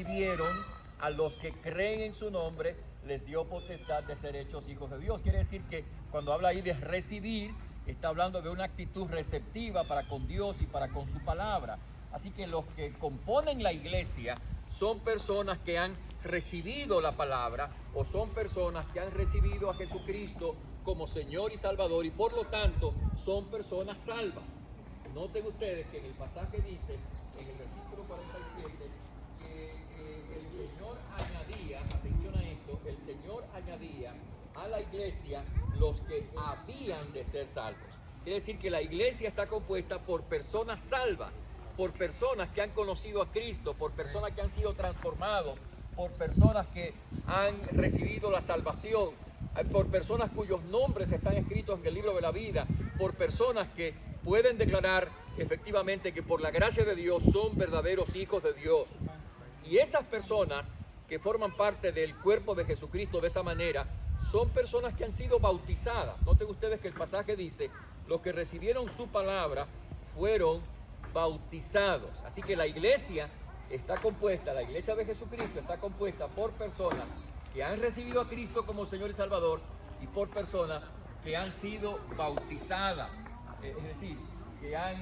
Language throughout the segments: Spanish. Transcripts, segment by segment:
Dieron a los que creen en su nombre, les dio potestad de ser hechos hijos de Dios. Quiere decir que cuando habla ahí de recibir, está hablando de una actitud receptiva para con Dios y para con su palabra. Así que los que componen la iglesia son personas que han recibido la palabra o son personas que han recibido a Jesucristo como Señor y Salvador y por lo tanto son personas salvas. Noten ustedes que en el pasaje dice, en el versículo 47, que el Señor añadía, atención a esto, el Señor añadía a la iglesia los que habían de ser salvos. Quiere decir que la iglesia está compuesta por personas salvas, por personas que han conocido a Cristo, por personas que han sido transformados, por personas que han recibido la salvación, por personas cuyos nombres están escritos en el libro de la vida, por personas que pueden declarar efectivamente que por la gracia de Dios son verdaderos hijos de Dios. Y esas personas que forman parte del cuerpo de Jesucristo de esa manera, son personas que han sido bautizadas. Noten ustedes que el pasaje dice, los que recibieron su palabra fueron bautizados. Así que la iglesia está compuesta, la iglesia de Jesucristo está compuesta por personas que han recibido a Cristo como Señor y Salvador y por personas que han sido bautizadas. Es decir, que han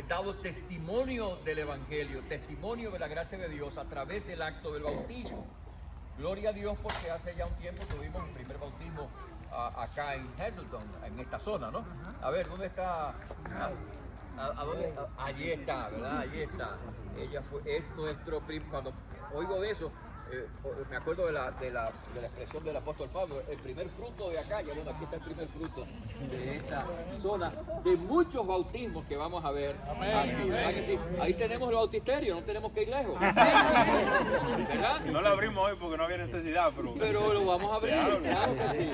dado testimonio del Evangelio, testimonio de la gracia de Dios a través del acto del bautismo. Gloria a Dios porque hace ya un tiempo tuvimos el primer bautismo acá en Hazleton, en esta zona, ¿no? A ver, ¿dónde está? ¿A dónde? Allí está, ¿verdad? Allí está. Ella es nuestro primo. Cuando oigo de eso, me acuerdo de la expresión del apóstol Pablo, el primer fruto de acá, y bueno, aquí está el primer fruto de esta zona, de muchos bautismos que vamos a ver aquí, ¿verdad que sí? Ahí tenemos el bautisterio, no tenemos que ir lejos, ¿verdad? No lo abrimos hoy porque no había necesidad, pero lo vamos a abrir, claro que sí.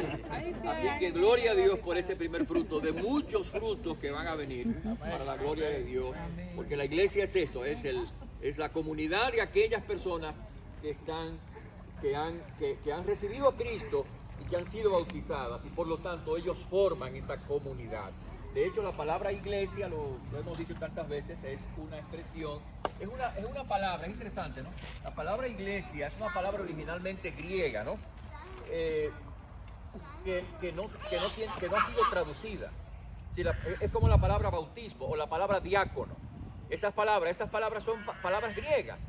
Así que gloria a Dios por ese primer fruto, de muchos frutos que van a venir para la gloria de Dios, porque la iglesia es eso, es la comunidad de aquellas personas que han recibido a Cristo y que han sido bautizadas y por lo tanto ellos forman esa comunidad. De hecho, la palabra iglesia, lo hemos dicho tantas veces, es una expresión, es una palabra, es interesante, ¿no? La palabra iglesia es una palabra originalmente griega, ¿no? Que no ha sido traducida. Es como la palabra bautismo o la palabra diácono. Esas palabras son palabras griegas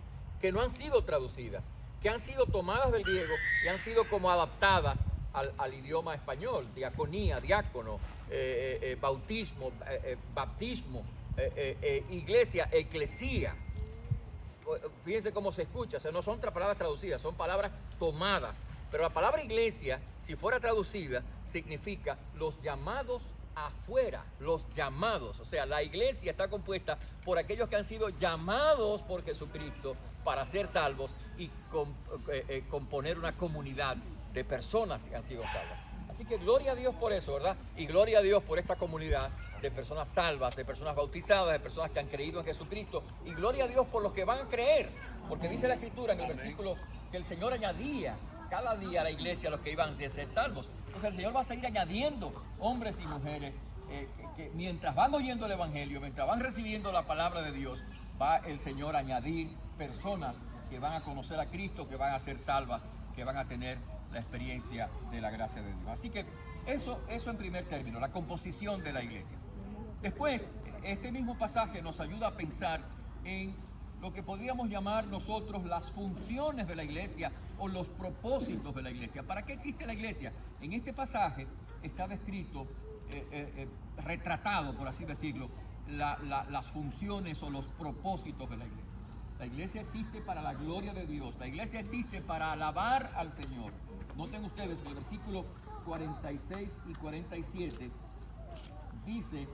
que no han sido traducidas, que han sido tomadas del griego y han sido como adaptadas al idioma español. Diaconía, diácono, bautismo, baptismo, iglesia, eclesía. Fíjense cómo se escucha, o sea, no son palabras traducidas, son palabras tomadas. Pero la palabra iglesia, si fuera traducida, significa los llamados afuera, los llamados. O sea, la iglesia está compuesta por aquellos que han sido llamados por Jesucristo para ser salvos y componer una comunidad de personas que han sido salvas. Así que gloria a Dios por eso, ¿verdad? Y gloria a Dios por esta comunidad de personas salvas, de personas bautizadas, de personas que han creído en Jesucristo. Y gloria a Dios por los que van a creer, porque dice la Escritura en el versículo que el Señor añadía cada día a la iglesia a los que iban a ser salvos. Entonces el Señor va a seguir añadiendo hombres y mujeres que mientras van oyendo el Evangelio, mientras van recibiendo la palabra de Dios, va el Señor a añadir personas que van a conocer a Cristo, que van a ser salvas, que van a tener la experiencia de la gracia de Dios. Así que eso en primer término, la composición de la iglesia. Después, este mismo pasaje nos ayuda a pensar en lo que podríamos llamar nosotros las funciones de la iglesia o los propósitos de la iglesia. ¿Para qué existe la iglesia? En este pasaje está descrito, retratado, por así decirlo, las funciones o los propósitos de la iglesia. La iglesia existe para la gloria de Dios. La iglesia existe para alabar al Señor. Noten ustedes en el versículo 46 y 47 dice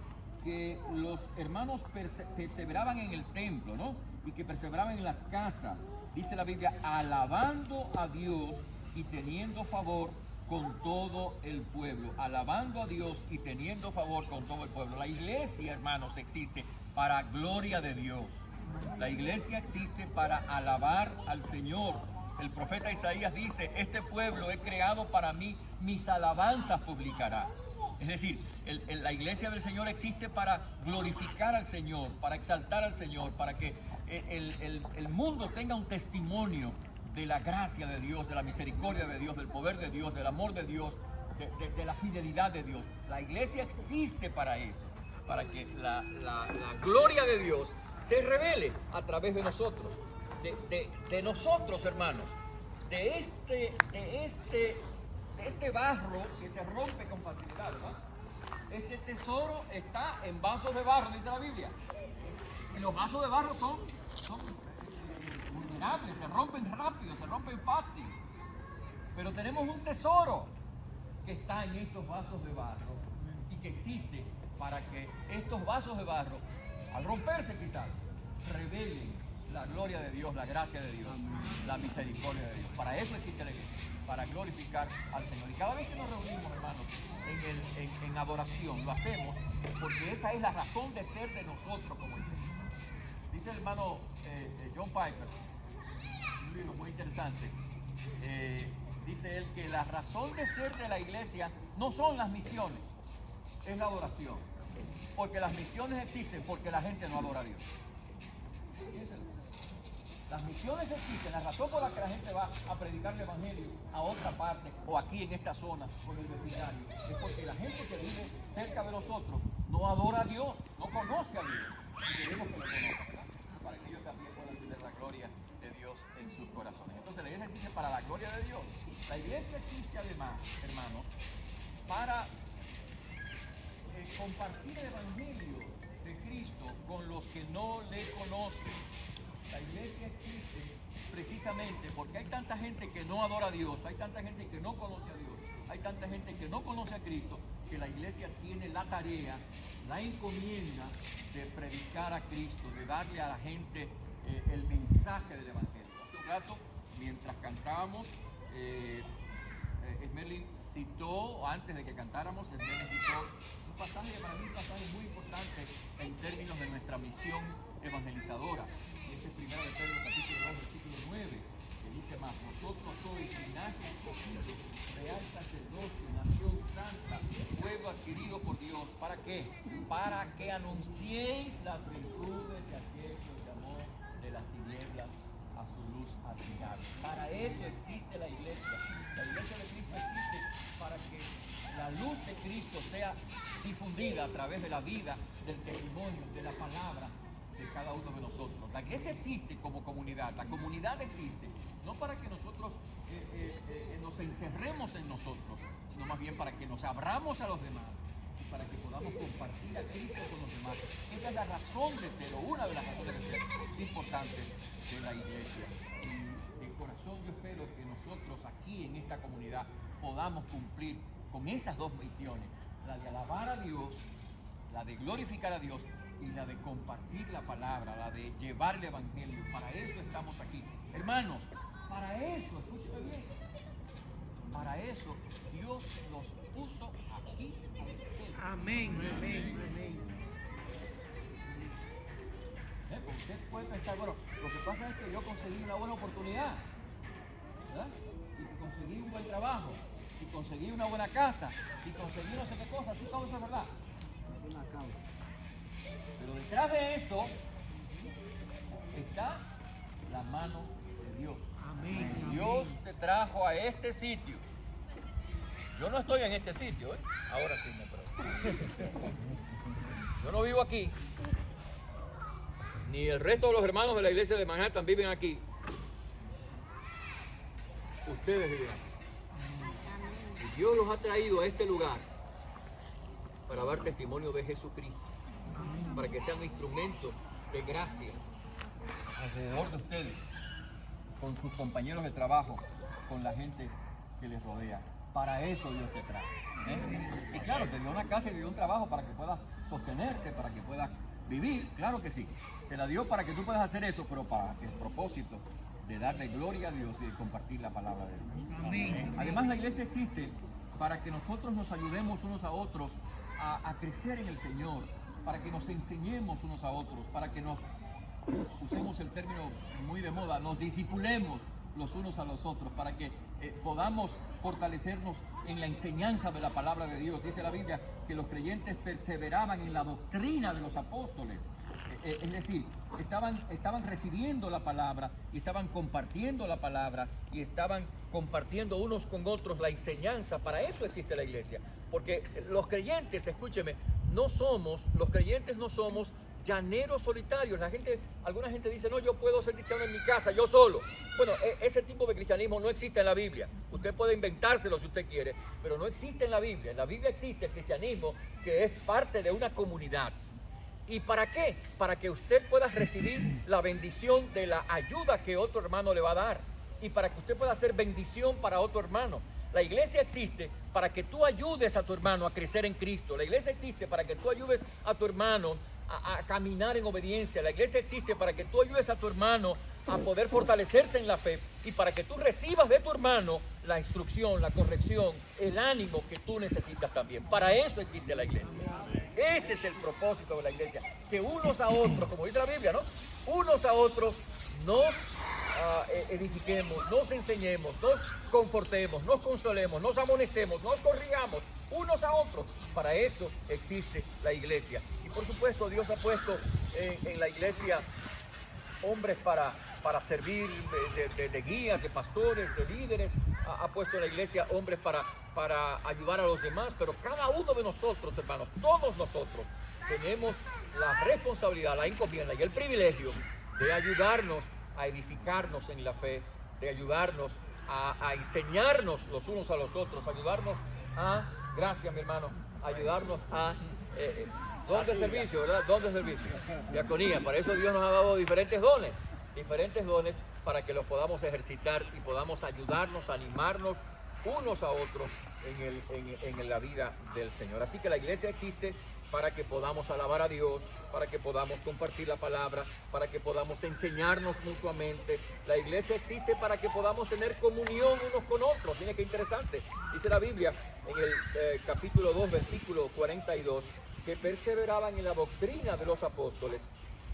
que los hermanos perseveraban en el templo, ¿no? Y que perseveraban en las casas. Dice la Biblia, alabando a Dios y teniendo favor con todo el pueblo. Alabando a Dios y teniendo favor con todo el pueblo. La iglesia, hermanos, existe para gloria de Dios. La iglesia existe para alabar al Señor. El profeta Isaías dice, este pueblo he creado para mí, mis alabanzas publicará. Es decir, la iglesia del Señor existe para glorificar al Señor, para exaltar al Señor, para que el mundo tenga un testimonio de la gracia de Dios, de la misericordia de Dios, del poder de Dios, del amor de Dios, de la fidelidad de Dios. La iglesia existe para eso, para que la gloria de Dios se revele a través de nosotros, de nosotros, hermanos, de este barro que se rompe con facilidad, ¿verdad? Este tesoro está en vasos de barro, dice la Biblia. Y los vasos de barro son vulnerables, se rompen rápido, se rompen fácil. Pero tenemos un tesoro que está en estos vasos de barro y que existe para que estos vasos de barro, al romperse quizás, revelen la gloria de Dios, la gracia de Dios, la misericordia de Dios. Para eso existe la iglesia, para glorificar al Señor. Y cada vez que nos reunimos, hermanos, en adoración, lo hacemos porque esa es la razón de ser de nosotros como iglesia. Dice el hermano John Piper, un libro muy interesante, dice él que la razón de ser de la iglesia no son las misiones, es la adoración. Porque las misiones existen porque la gente no adora a Dios. Las misiones existen, la razón por la que la gente va a predicar el evangelio a otra parte o aquí en esta zona o en el vecindario es porque la gente que vive cerca de nosotros no adora a Dios, no conoce a Dios. Y queremos que lo conozcan, para que ellos también puedan tener la gloria de Dios en sus corazones. Entonces la iglesia existe para la gloria de Dios. La iglesia existe además, hermanos, para compartir el evangelio de Cristo con los que no le conocen. La iglesia existe precisamente porque hay tanta gente que no adora a Dios, hay tanta gente que no conoce a Dios, hay tanta gente que no conoce a Cristo, que la iglesia tiene la tarea, la encomienda de predicar a Cristo, de darle a la gente el mensaje del evangelio. Hace un rato, mientras cantábamos, Esmerlin citó, antes de que cantáramos, Esmerlin citó un pasaje que para mí es un pasaje muy importante en términos de nuestra misión evangelizadora. Y ese es 1 de Pedro, capítulo 2, versículo 9, que dice más, vosotros sois linaje escogido, real sacerdocio, nación santa, pueblo adquirido por Dios. ¿Para qué? Para que anunciéis las virtudes de aquel que os llamó de las tinieblas a su luz admirable. Para eso existe la iglesia. La iglesia de Cristo existe para que la luz de Cristo sea difundida a través de la vida, del testimonio, de la palabra de cada uno de nosotros. La iglesia existe como comunidad. La comunidad existe no para que nosotros nos encerremos en nosotros, sino más bien para que nos abramos a los demás y para que podamos compartir a Cristo con los demás. Esa es la razón de ser, o una de las razones de ser importantes de la iglesia. Y de corazón yo espero que nosotros aquí en esta comunidad podamos cumplir con esas dos misiones, la de alabar a Dios, la de glorificar a Dios y la de compartir la palabra, la de llevar el evangelio. Para eso estamos aquí. Hermanos, para eso, escúcheme bien, para eso Dios los puso aquí a ustedes. Amén, amén, amén. Porque usted puede pensar, bueno, lo que pasa es que yo conseguí una buena oportunidad, ¿verdad? Y conseguí un buen trabajo, y conseguí una buena casa, y conseguí no sé qué cosa, sí, todo eso es verdad. Pero detrás de eso está la mano de Dios. Amén. Dios te trajo a este sitio. Yo no estoy en este sitio, ¿eh? Ahora sí me pregunto. Yo no vivo aquí. Ni el resto de los hermanos de la iglesia de Manhattan viven aquí. Ustedes viven aquí. Y Dios los ha traído a este lugar para dar testimonio de Jesucristo. Para que sean instrumentos de gracia alrededor de ustedes, con sus compañeros de trabajo, con la gente que les rodea. Para eso Dios te trae. Y claro, te dio una casa y te dio un trabajo para que puedas sostenerte, para que puedas vivir, claro que sí. Te la dio para que tú puedas hacer eso, pero para el propósito de darle gloria a Dios y de compartir la palabra de Dios. Amén. Además, la iglesia existe para que nosotros nos ayudemos unos a otros a crecer en el Señor, para que nos enseñemos unos a otros, para que nos, usemos el término muy de moda, nos discipulemos los unos a los otros, para que podamos fortalecernos en la enseñanza de la palabra de Dios. Dice la Biblia que los creyentes perseveraban en la doctrina de los apóstoles. Es decir, estaban recibiendo la palabra y estaban compartiendo la palabra y estaban compartiendo unos con otros la enseñanza. Para eso existe la iglesia. Porque los creyentes, escúcheme, los creyentes no somos llaneros solitarios. Alguna gente dice, no, yo puedo ser cristiano en mi casa, yo solo. Bueno, ese tipo de cristianismo no existe en la Biblia. Usted puede inventárselo si usted quiere, pero no existe en la Biblia. En la Biblia existe el cristianismo que es parte de una comunidad. ¿Y para qué? Para que usted pueda recibir la bendición de la ayuda que otro hermano le va a dar. Y para que usted pueda hacer bendición para otro hermano. La iglesia existe para que tú ayudes a tu hermano a crecer en Cristo. La iglesia existe para que tú ayudes a tu hermano a caminar en obediencia. La iglesia existe para que tú ayudes a tu hermano a poder fortalecerse en la fe y para que tú recibas de tu hermano la instrucción, la corrección, el ánimo que tú necesitas también. Para eso existe la iglesia. Ese es el propósito de la iglesia, que unos a otros, como dice la Biblia, ¿no? Unos a otros nos edifiquemos, nos enseñemos, nos confortemos, nos consolemos, nos amonestemos, nos corrigamos unos a otros. Para eso existe la iglesia. Y por supuesto Dios ha puesto en la iglesia hombres para servir de guías, de pastores, de líderes. Ha puesto en la iglesia hombres para ayudar a los demás. Pero cada uno de nosotros, hermanos, todos nosotros, tenemos la responsabilidad, la encomienda y el privilegio de ayudarnos a edificarnos en la fe, de ayudarnos a enseñarnos los unos a los otros, ayudarnos gracias mi hermano, ayudarnos a don de servicio, ¿verdad? Don de servicio, diaconía. Para eso Dios nos ha dado diferentes dones para que los podamos ejercitar y podamos ayudarnos, animarnos unos a otros en la vida del Señor. Así que la iglesia existe para que podamos alabar a Dios, para que podamos compartir la palabra, para que podamos enseñarnos mutuamente. La iglesia existe para que podamos tener comunión unos con otros. Miren qué interesante. Dice la Biblia en el capítulo 2, versículo 42, que perseveraban en la doctrina de los apóstoles,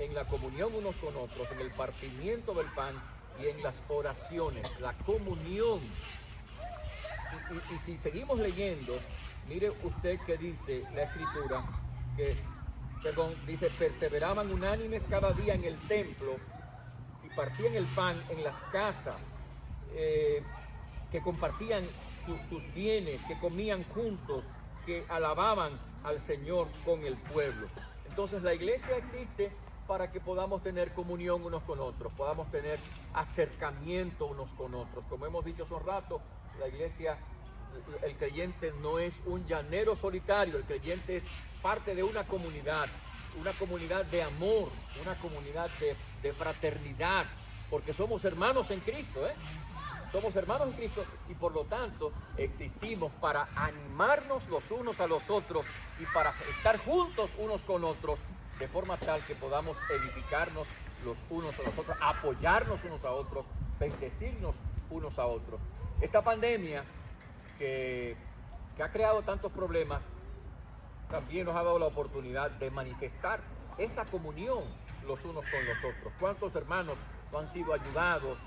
en la comunión unos con otros, en el partimiento del pan y en las oraciones, la comunión. Y si seguimos leyendo, mire usted que dice la escritura, dice, perseveraban unánimes cada día en el templo y partían el pan en las casas, que compartían sus bienes, que comían juntos, que alababan al Señor con el pueblo. Entonces la iglesia existe para que podamos tener comunión unos con otros, podamos tener acercamiento unos con otros. Como hemos dicho hace un rato, la iglesia, el creyente no es un llanero solitario, el creyente es parte de una comunidad de amor, una comunidad de fraternidad, porque somos hermanos en Cristo, Somos hermanos en Cristo y por lo tanto existimos para animarnos los unos a los otros y para estar juntos unos con otros, de forma tal que podamos edificarnos los unos a los otros, apoyarnos unos a otros, bendecirnos unos a otros. Esta pandemia que ha creado tantos problemas, también nos ha dado la oportunidad de manifestar esa comunión los unos con los otros. ¿Cuántos hermanos no han sido ayudados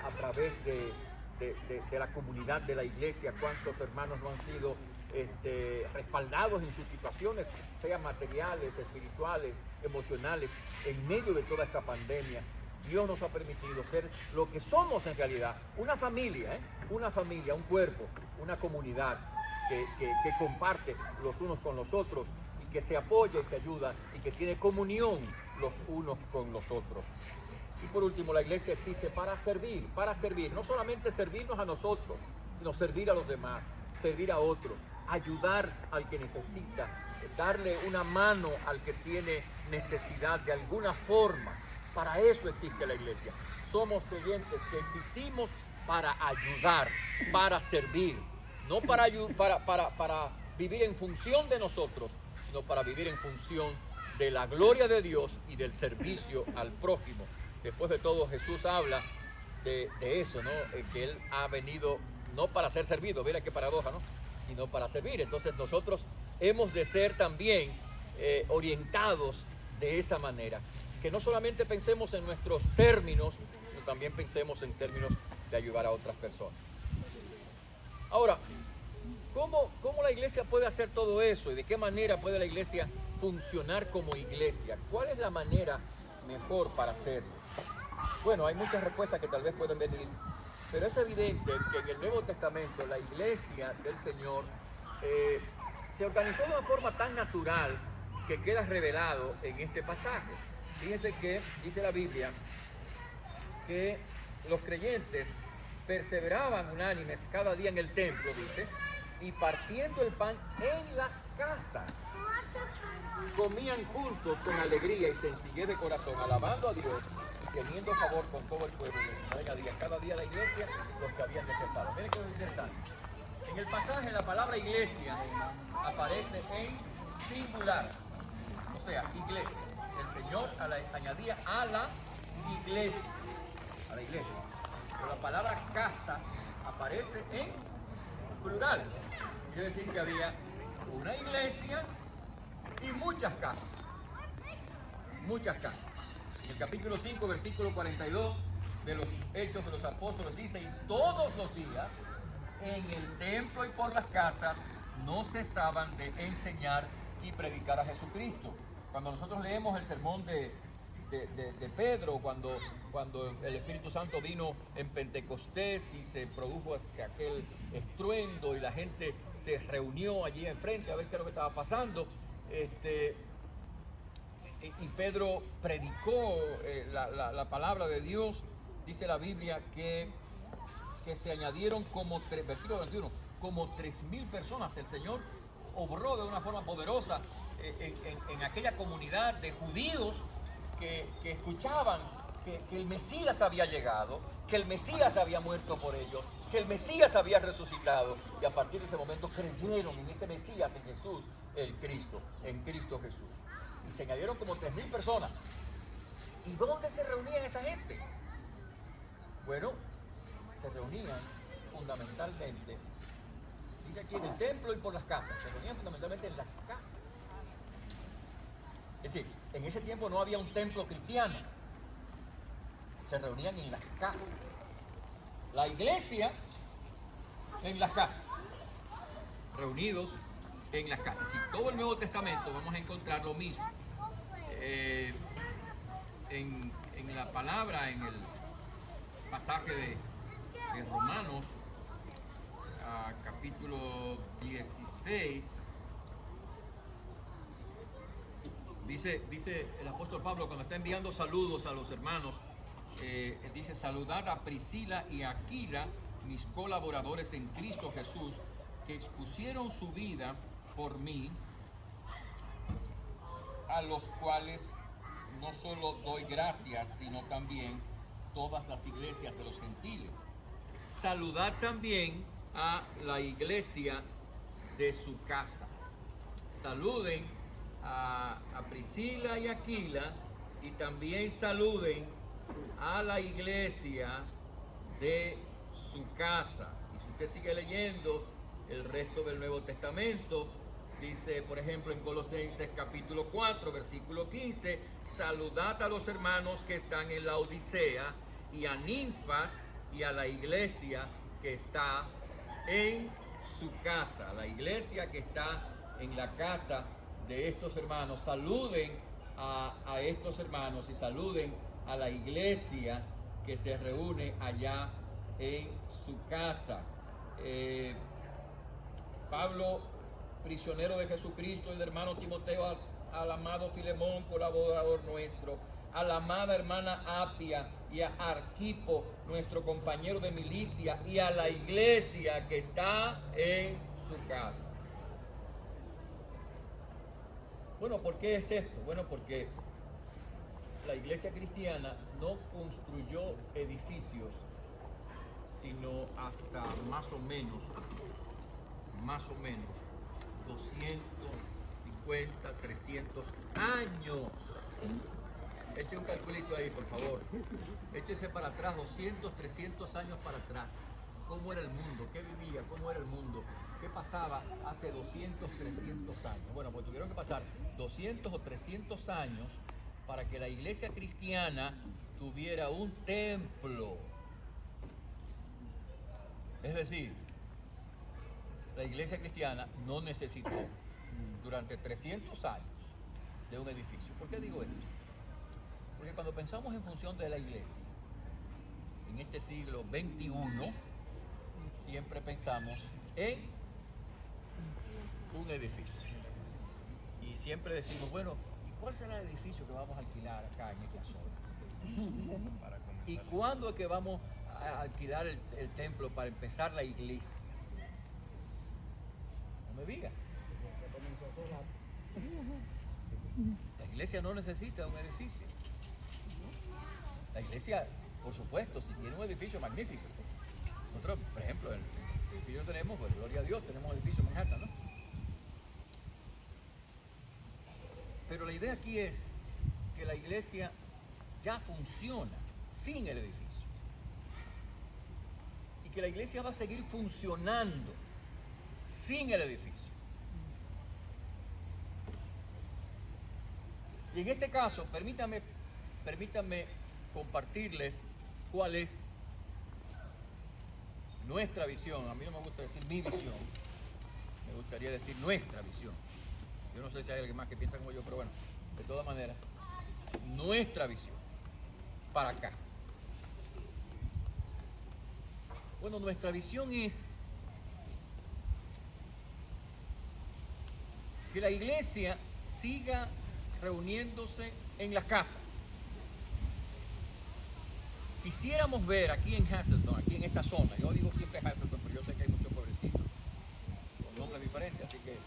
a través de la comunidad de la iglesia? ¿Cuántos hermanos no han sido respaldados en sus situaciones, sean materiales, espirituales, emocionales, en medio de toda esta pandemia? Dios nos ha permitido ser lo que somos en realidad, una familia, un cuerpo, una comunidad que comparte los unos con los otros y que se apoya y se ayuda y que tiene comunión los unos con los otros. Y por último, la iglesia existe para servir, no solamente servirnos a nosotros, sino servir a los demás, servir a otros, ayudar al que necesita, darle una mano al que tiene necesidad de alguna forma. Para eso existe la iglesia. Somos creyentes que existimos para ayudar, para servir, no para vivir en función de nosotros, sino para vivir en función de la gloria de Dios y del servicio al prójimo. Después de todo, Jesús habla de eso, ¿no? Que Él ha venido no para ser servido, mira qué paradoja, ¿no? Sino para servir. Entonces nosotros hemos de ser también orientados de esa manera. Que no solamente pensemos en nuestros términos, sino también pensemos en términos de ayudar a otras personas. Ahora, ¿cómo la iglesia puede hacer todo eso? ¿Y de qué manera puede la iglesia funcionar como iglesia? ¿Cuál es la manera mejor para hacerlo? Bueno, hay muchas respuestas que tal vez pueden venir, pero es evidente que en el Nuevo Testamento la iglesia del Señor se organizó de una forma tan natural que queda revelado en este pasaje. Fíjense que dice la Biblia que los creyentes perseveraban unánimes cada día en el templo, dice, y partiendo el pan en las casas, comían juntos con alegría y sencillez de corazón, alabando a Dios y teniendo favor con todo el pueblo. Y el Señor añadía cada día a la iglesia los que habían de ser salvos. Miren qué interesante. En el pasaje la palabra iglesia aparece en singular, o sea, iglesia. El Señor añadía a la iglesia, Pero la palabra casa aparece en plural. Quiere decir que había una iglesia y muchas casas. Muchas casas. En el capítulo 5, versículo 42 de los Hechos de los Apóstoles dice: y todos los días en el templo y por las casas no cesaban de enseñar y predicar a Jesucristo. Cuando nosotros leemos el sermón de Pedro, cuando el Espíritu Santo vino en Pentecostés y se produjo aquel estruendo y la gente se reunió allí enfrente a ver qué es lo que estaba pasando, y Pedro predicó la palabra de Dios. Dice la Biblia que se añadieron versículo 21, como 3,000 personas. El Señor obró de una forma poderosa en aquella comunidad de judíos que escuchaban que el Mesías había llegado, que el Mesías había muerto por ellos, que el Mesías había resucitado, y a partir de ese momento creyeron en ese Mesías, en Jesús, el Cristo, en Cristo Jesús. Y se añadieron como 3,000 personas. ¿Y dónde se reunían esa gente? Bueno, se reunían fundamentalmente, dice aquí, en el templo y por las casas. Se reunían fundamentalmente en las casas. Es decir, en ese tiempo no había un templo cristiano. Se reunían en las casas. La iglesia en las casas. Reunidos en las casas. Y todo el Nuevo Testamento vamos a encontrar lo mismo. En la palabra, en el pasaje de Romanos, capítulo 16, dice el apóstol Pablo, cuando está enviando saludos a los hermanos, dice: saludad a Priscila y a Aquila, mis colaboradores en Cristo Jesús, que expusieron su vida por mí, a los cuales no solo doy gracias, sino también todas las iglesias de los gentiles. Saludad también a la iglesia de su casa. Saluden a Priscila y Aquila, y también saluden a la iglesia de su casa. Y si usted sigue leyendo el resto del Nuevo Testamento, dice, por ejemplo, en Colosenses capítulo 4, versículo 15, saludad a los hermanos que están en la Odisea, y a Ninfas y a la iglesia que está en su casa. La iglesia que está en la casa de estos hermanos. Saluden a estos hermanos y saluden a la iglesia que se reúne allá en su casa. Pablo, prisionero de Jesucristo, el hermano Timoteo, al amado Filemón, colaborador nuestro, a la amada hermana Apia y a Arquipo, nuestro compañero de milicia, y a la iglesia que está en su casa. Bueno, ¿por qué es esto? Bueno, porque la iglesia cristiana no construyó edificios, sino hasta más o menos 250, 300 años. Eche un calculito ahí, por favor. Échese para atrás, 200, 300 años para atrás. ¿Cómo era el mundo? ¿Qué vivía? ¿Cómo era el mundo? ¿Qué pasaba hace 200, 300 años? Bueno, pues tuvieron que pasar 200 o 300 años para que la iglesia cristiana tuviera un templo. Es decir, la iglesia cristiana no necesitó durante 300 años de un edificio. ¿Por qué digo esto? Porque cuando pensamos en función de la iglesia, en este siglo XXI, siempre pensamos en un edificio. Y siempre decimos, bueno, ¿y cuál será el edificio que vamos a alquilar acá en esta zona? ¿Y cuándo es que vamos a alquilar el templo para empezar la iglesia? No me digas. La iglesia no necesita un edificio. La iglesia, por supuesto, si tiene un edificio magnífico. Nosotros, por ejemplo, el edificio que tenemos, pues gloria a Dios, tenemos un edificio en Manhattan, ¿no? Pero la idea aquí es que la iglesia ya funciona sin el edificio. Y que la iglesia va a seguir funcionando sin el edificio. Y en este caso, permítanme compartirles cuál es nuestra visión. A mí no me gusta decir mi visión, me gustaría decir nuestra visión. Yo no sé si hay alguien más que piensa como yo, pero bueno, de todas maneras, nuestra visión para acá. Bueno, nuestra visión es que la iglesia siga reuniéndose en las casas. Quisiéramos ver aquí en Hazleton, aquí en esta zona, yo digo siempre Hazleton, pero yo sé que hay muchos pueblecitos con nombres diferentes, así que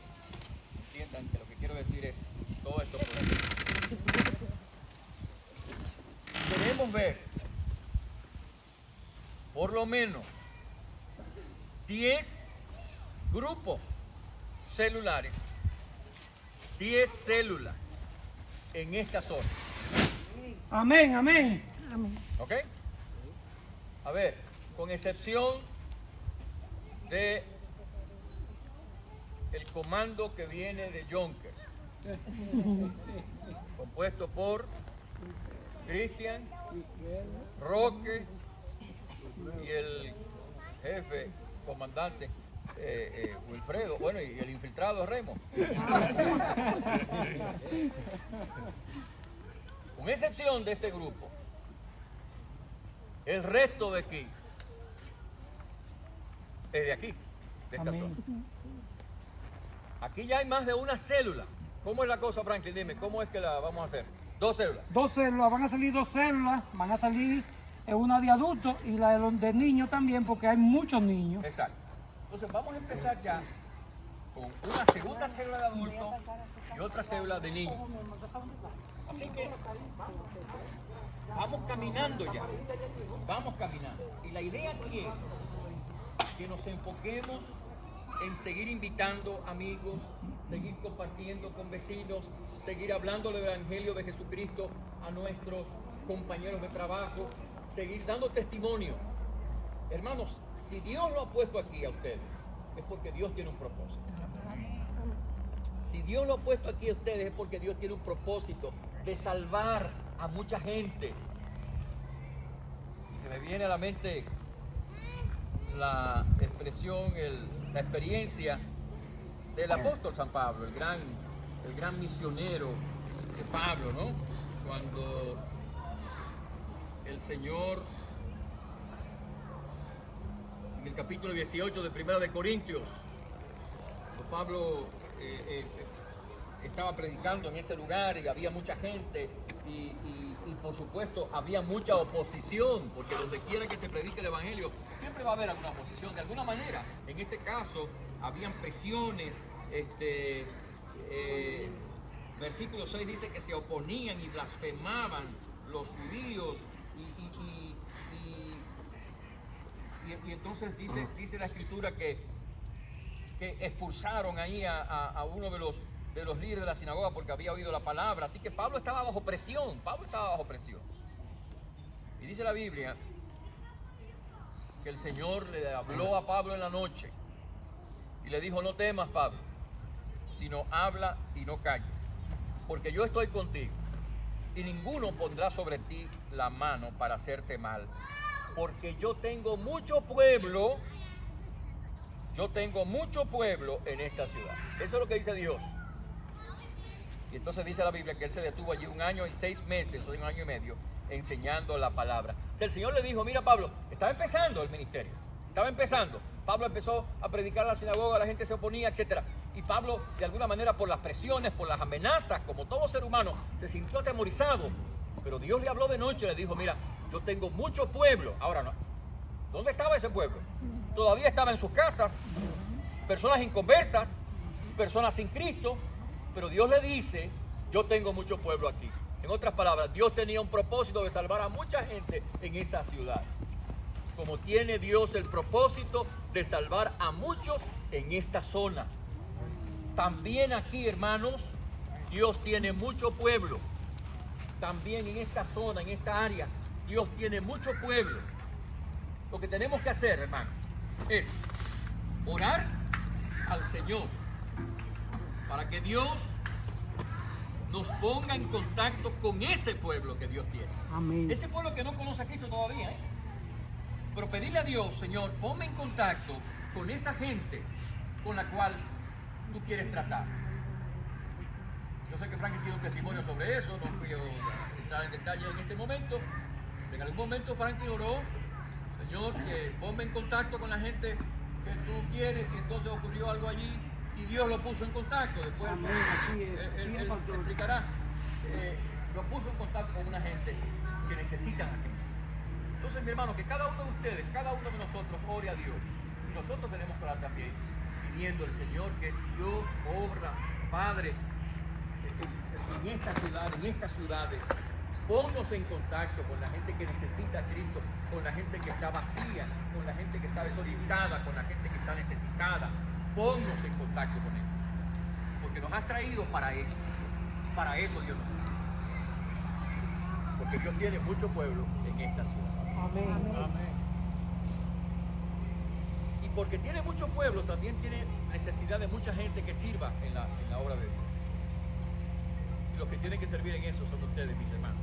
entiendan que lo que quiero decir es todo esto por aquí. Queremos ver por lo menos 10 grupos celulares, 10 células en esta zona. Amén, amén. ¿Ok? A ver, con excepción de el comando que viene de Yonkers, compuesto por Cristian, Roque y el jefe, comandante Wilfredo, bueno, y el infiltrado Remo. Con excepción de este grupo, el resto de aquí es de aquí, de esta zona. Aquí ya hay más de una célula. ¿Cómo es la cosa, Franklin? Dime, ¿cómo es que la vamos a hacer? 2 células. 2 células, van a salir 2 células, van a salir una de adultos y la de niños también, porque hay muchos niños. Exacto. Entonces vamos a empezar ya con una segunda célula de adultos y otra célula de niños. Así que vamos caminando ya, vamos caminando. Y la idea aquí es que nos enfoquemos en seguir invitando amigos, seguir compartiendo con vecinos, seguir hablando del Evangelio de Jesucristo a nuestros compañeros de trabajo, seguir dando testimonio. Hermanos, si Dios lo ha puesto aquí a ustedes, es porque Dios tiene un propósito. Si Dios lo ha puesto aquí a ustedes, es porque Dios tiene un propósito de salvar a mucha gente. Y se me viene a la mente la expresión, la experiencia del apóstol San Pablo, el gran misionero de Pablo, ¿no? Cuando el Señor, en el capítulo 18 de Primera de Corintios, Pablo estaba predicando en ese lugar y había mucha gente y por supuesto había mucha oposición, porque donde quiera que se predique el Evangelio siempre va a haber alguna oposición de alguna manera. En este caso habían presiones, versículo 6 dice que se oponían y blasfemaban los judíos y entonces dice la escritura que expulsaron ahí a uno de los líderes de la sinagoga porque había oído la palabra. Así que Pablo estaba bajo presión. Y dice la Biblia que el Señor le habló a Pablo en la noche y le dijo: no temas, Pablo, sino habla y no calles, porque yo estoy contigo y ninguno pondrá sobre ti la mano para hacerte mal, porque yo tengo mucho pueblo yo tengo mucho pueblo en esta ciudad. Eso es lo que dice Dios. Y entonces dice la Biblia que él se detuvo allí 1 año y 6 meses, o 1 año y medio, enseñando la palabra. O sea, el Señor le dijo, mira Pablo, estaba empezando el ministerio, estaba empezando. Pablo empezó a predicar en la sinagoga, la gente se oponía, etc. Y Pablo, de alguna manera, por las presiones, por las amenazas, como todo ser humano, se sintió atemorizado. Pero Dios le habló de noche y le dijo, mira, yo tengo mucho pueblo. Ahora no. ¿Dónde estaba ese pueblo? Todavía estaba en sus casas, personas inconversas, personas sin Cristo, pero Dios le dice, yo tengo mucho pueblo aquí. En otras palabras, Dios tenía un propósito de salvar a mucha gente en esa ciudad. Como tiene Dios el propósito de salvar a muchos en esta zona. También aquí, hermanos, Dios tiene mucho pueblo. También en esta zona, en esta área, Dios tiene mucho pueblo. Lo que tenemos que hacer, hermanos, es orar al Señor para que Dios nos ponga en contacto con ese pueblo que Dios tiene. Amén. Ese pueblo que no conoce a Cristo todavía, ¿eh? Pero pedirle a Dios, Señor, ponme en contacto con esa gente con la cual tú quieres tratar. Yo sé que Franklin tiene un testimonio sobre eso, no quiero entrar en detalle en este momento. En algún momento Franklin oró, Señor, que ponme en contacto con la gente que tú quieres, y entonces ocurrió algo allí y Dios lo puso en contacto. Después Amén, así es. él Bien, pastor. explicará. Lo puso en contacto con una gente que necesitan a Cristo. Entonces, mi hermano, que cada uno de ustedes, cada uno de nosotros ore a Dios. Y nosotros tenemos que orar también, pidiendo al Señor que Dios obra, Padre, en esta ciudad, en estas ciudades. Ponnos en contacto con la gente que necesita a Cristo, con la gente que está vacía, con la gente que está desorientada, con la gente que está necesitada. Ponnos en contacto con Él. Porque nos has traído para eso. Para eso Dios nos trae. Porque Dios tiene mucho pueblo en esta ciudad. Amén. Amén. Y porque tiene mucho pueblo, también tiene necesidad de mucha gente que sirva en la obra de Dios. Y los que tienen que servir en eso son ustedes, mis hermanos.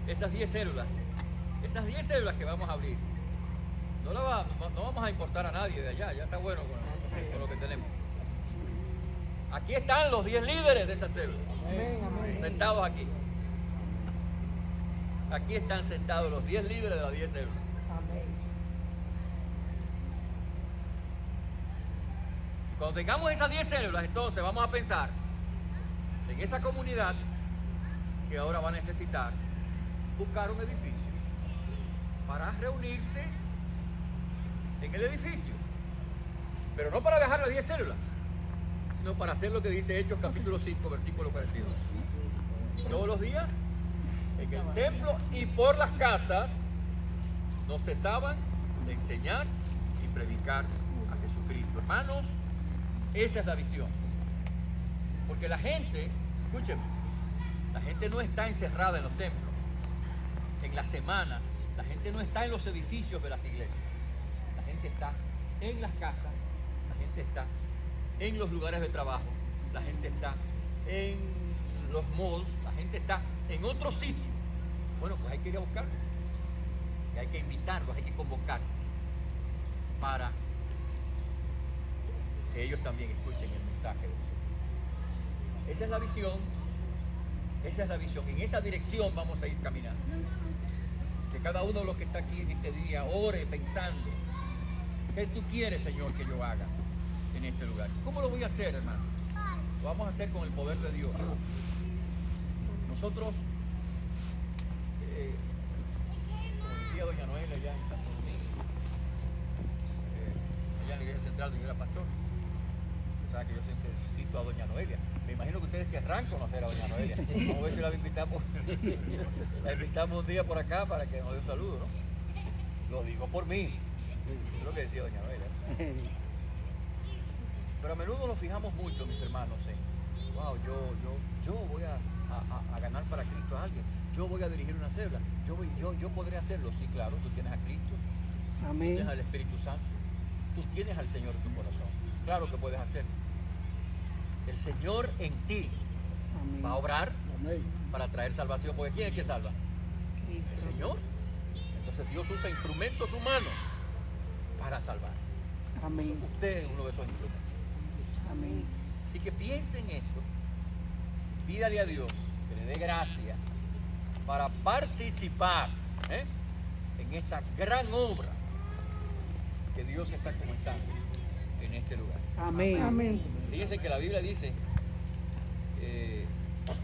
Esas 10 células que vamos a abrir, no vamos a importar a nadie de allá, ya está bueno con lo que tenemos. Aquí están los 10 líderes de esas células, Amén, amén. sentados aquí. Aquí están sentados los 10 líderes de las 10 células. Amén. Y cuando tengamos esas 10 células, entonces vamos a pensar en esa comunidad que ahora va a necesitar buscar un edificio para reunirse en el edificio, pero no para dejar las 10 células, sino para hacer lo que dice Hechos capítulo 5, versículo 42. Todos los días en el templo y por las casas no cesaban de enseñar y predicar a Jesucristo. Hermanos, esa es la visión. Porque la gente, escúchenme, la gente no está encerrada en los templos. En la semana, la gente no está en los edificios de las iglesias. La gente está en las casas, la gente está en los lugares de trabajo, la gente está en los malls, la gente está en otros sitios. Bueno, pues hay que ir a buscarlos. Y hay que invitarlos, hay que convocarlos para que ellos también escuchen el mensaje de Dios. Esa es la visión. Esa es la visión. En esa dirección vamos a ir caminando. Que cada uno de los que está aquí en este día ore pensando, ¿qué tú quieres, Señor, que yo haga en este lugar? ¿Cómo lo voy a hacer, hermano? Lo vamos a hacer con el poder de Dios. Nosotros, como decía doña Noelia allá en Santo Domingo, allá en la iglesia central donde yo era pastor, usted sabe que yo siempre cito a doña Noelia. Me imagino que ustedes querrán conocer a doña Noelia. Vamos a ver si la invitamos un día por acá para que nos dé un saludo, ¿no? Lo digo por mí. Eso es lo que decía doña Noelia. Pero a menudo nos fijamos mucho, mis hermanos, en, wow, yo voy a ganar para Cristo a alguien. Yo voy a dirigir una célula. Yo podré hacerlo. Sí, claro, tú tienes a Cristo. Tú Amén. tienes al Espíritu Santo. Tú tienes al Señor en tu corazón. Claro que puedes hacerlo. El Señor en ti Amén. va a obrar para traer salvación. Porque ¿quién es que salva? El Señor. Entonces Dios usa instrumentos humanos para salvar. Amén. Usted es uno de esos instrumentos. Amén. Así que piense en esto, pídale a Dios que le dé gracia para participar en esta gran obra que Dios está comenzando en este lugar. Amén. Amén. Fíjense que la Biblia dice,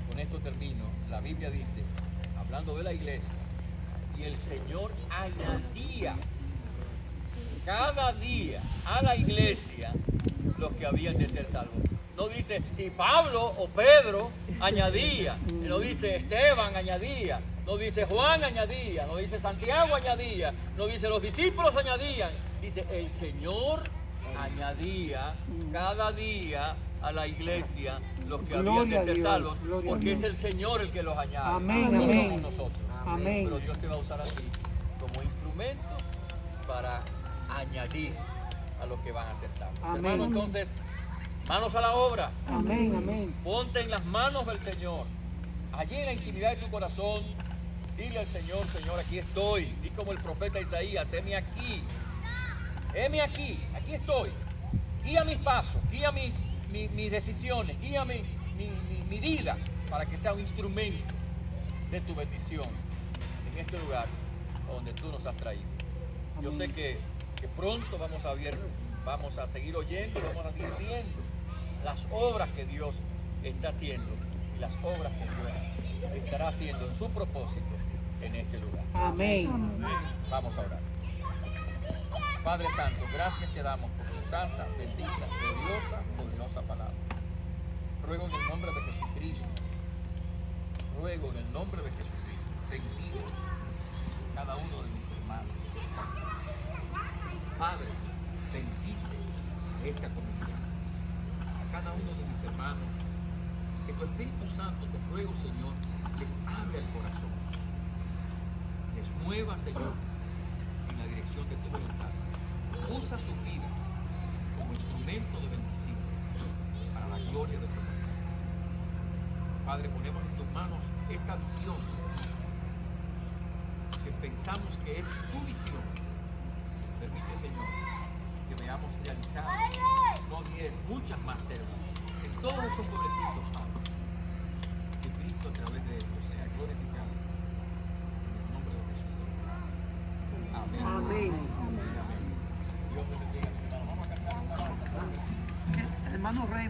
con esto termino, la Biblia dice, hablando de la iglesia, y el Señor añadía cada día a la iglesia los que habían de ser salvos. No dice, y Pablo o Pedro añadía, no dice Esteban añadía, no dice Juan añadía, no dice Santiago añadía, no dice los discípulos añadían, dice el Señor añadía cada día a la iglesia los que habían de ser salvos, porque es el Señor el que los añade, no somos nosotros. Amén. Pero Dios te va a usar a ti como instrumento para añadir a los que van a ser salvos. Amén. Hermano, entonces, manos a la obra. Amén. Amén. Ponte en las manos del Señor. Allí en la intimidad de tu corazón, dile al Señor, Señor, aquí estoy. Di como el profeta Isaías, heme aquí. Heme aquí, aquí estoy. Guía mis pasos, guía mis decisiones, guía mi vida para que sea un instrumento de tu bendición en este lugar donde tú nos has traído. Yo sé que pronto vamos a seguir oyendo, vamos a seguir viendo las obras que Dios está haciendo y las obras que Dios estará haciendo en su propósito en este lugar. Amén. Vamos a orar. Padre Santo, gracias te damos por tu santa, bendita, gloriosa, poderosa palabra. Ruego en el nombre de Jesucristo, ruego en el nombre de Jesucristo, bendiga cada uno de mis hermanos. Padre, bendice esta comunidad, a cada uno de mis hermanos, que tu Espíritu Santo, te ruego, Señor, les abre el corazón, les mueva, Señor, en la dirección de tu voluntad. Usa sus vidas como instrumento de bendición para la gloria de tu nombre. Padre, ponemos en tus manos esta visión que pensamos que es tu visión. Permite, Señor, que veamos realizar no 10, muchas más células en todos estos pobrecitos, Padre. Que Cristo a través de ellos sea glorificado. En el nombre de Jesús. Amén. Amén. Dios te bendiga, mis hermanos. Vamos a cantar una canción. Hermano Rey.